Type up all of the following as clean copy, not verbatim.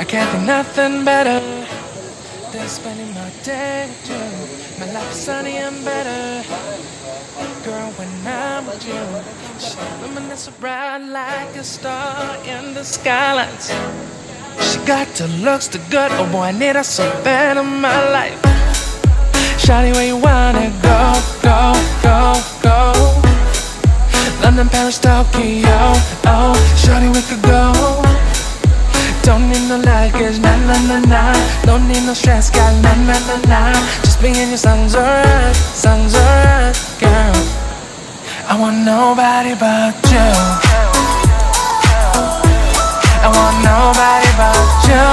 can't think nothing better than spending my day with you. My life is sunny and better, girl, when I'm with you. She luminous so bright like a star in the skylines. She got the looks, the good, oh boy, I need her so bad in my life. Shawty, where you wanna go, go, go, go? London, Paris, Tokyo, oh, shawty, we could go. Don't need no luggage, nah, nah, nah, nah. Don't need no stress, got nah, nah, nah, nah. Just be in your songs alright, girl. I want nobody but you. I want nobody but you.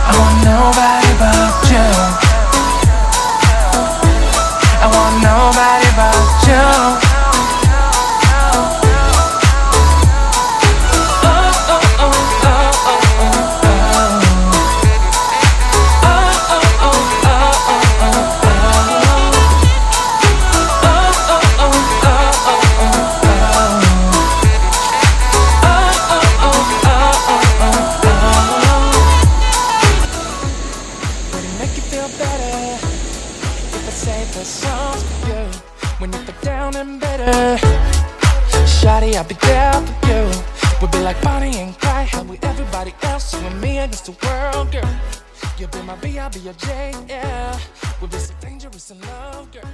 I want nobody but you. I want nobody but you. Shawty, I'll be there for you. We'll be like Bonnie and Clyde, how with everybody else, you and me against the world, girl. You'll be my B, I'll be your J, yeah. We'll be so dangerous in love, girl.